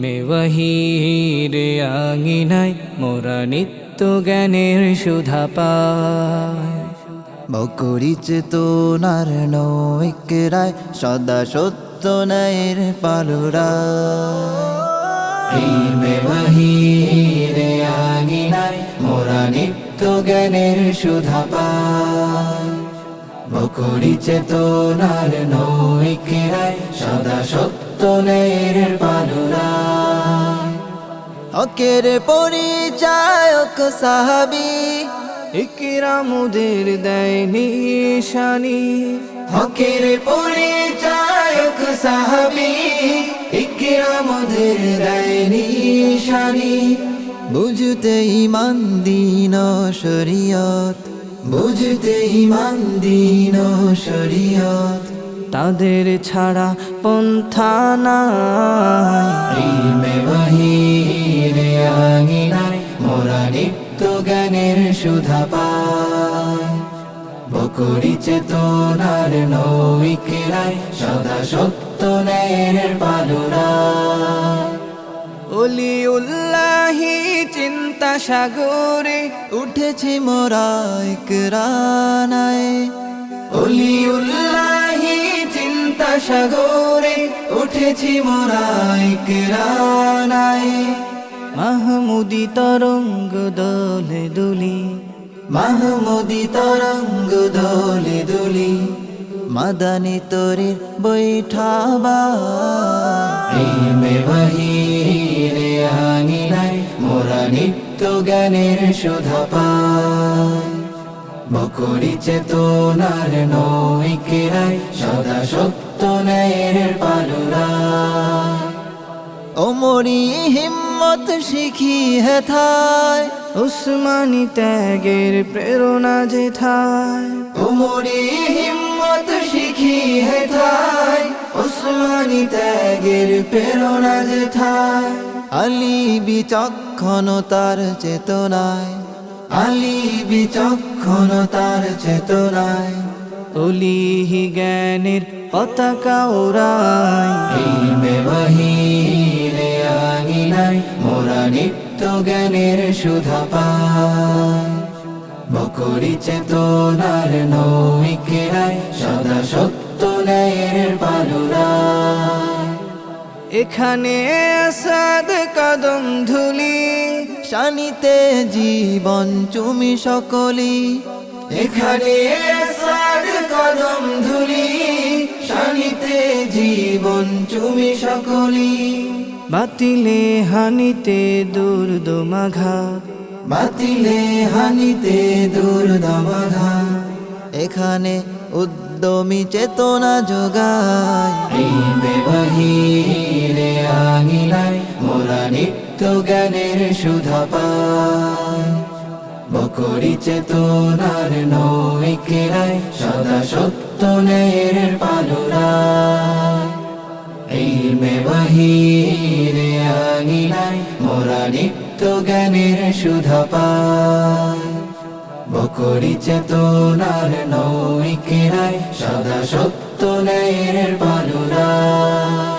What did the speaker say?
ইলমে ওয়াহির আঙিনায় মোরা নিত্য জ্ঞানের সুধা পাই। বকরি চেতনার নৈকরায় সদা সত্য ন্যায়ের পালুরায়। ইলমে ওয়াহির আঙিনায় মোরা নিত্য জ্ঞানের সুধা পাই। বকরি চেতনার নৈকরায় সদা সত্য ন্যায়ের পালুরায়। হকের পরিচায়ক সাহাবী ইকরামুদের দেয় নিশানি। হকের পরিচায়ক সাহাবী ইকরামুদের দেয় নিশানি। বুঝতে ঈমান দ্বীন ও শরীয়ত, বুঝতে ঈমান দ্বীন ও শরীয়ত, তাদের ছাড়া পন্থা নাই। ইলমে ওয়াহির আঙিনায় মোরা নিত্য জ্ঞানের সুধা পাই। বকরি চেতনার নৈকরায় সদা সত্য ন্যায়ের পালুরায়। ওলিউল্লাহি চিন্তা সাগরে উঠেছি মোরা ইকরানায়। ওলিউল্লাহি চিন্তা সাগরে উঠেছি মোরা ইকরানায়। মাহমুদি তরঙ্গ দোলে দুলি, মাহমুদি তরঙ্গ দোলে দুলি, মাদানী তরির বৈঠাবা। ইলমে ওয়াহির আঙিনায় মোরা নিত্য জ্ঞানের সুধা পাই। বকরি চেতনার নৈকরায় সদা সত্য ন্যায়ের পালুরায়। ওমরি হিম্মত শিখি হেথায়, উসমানী ত্যাগের প্রেরণা যেথায়। ওমরি হিম্মত শিখি হেথায়, উসমানী ত্যাগের প্রেরণা যেথায়। আলী বিচক্ষণতার চেতনায়, আলী বিচক্ষণতার চেতনায়, ওলিহি জ্ঞানের পতাকা ওড়ায়। ইলমে ওয়াহির আঙিনায় মোরা নিত্য জ্ঞানের সুধা পাই। বকরি চেতনার নৈকরায় সদা সত্য ন্যায়ের পালুরায়। এখানে আসাদ কদম ধুলি, শানিতে জীবন চুমি সকলি। এখানে আসাদ কদম ধুলি, শানিতে জীবন চুমি সকলি। বাতিলে হানিতে দুর্দমাঘাত, বাতিলে হানিতে দুর্দমাঘাত। এখানে উদ্যমী চেতনা যোগায়। ইলমে ওয়াহির আঙিনায় মোরা নিত্য জ্ঞানের সুধা পাই। বকরি চেতনার নৈকরায় সদা সত্য ন্যায়ের পালুরায়। ইলমে ওয়াহির আঙিনায় মোরা নিত্য জ্ঞানের সুধা পাই। বকরি চেতনার নৈকরায় সদা সত্য ন্যায়ের পালুরায়।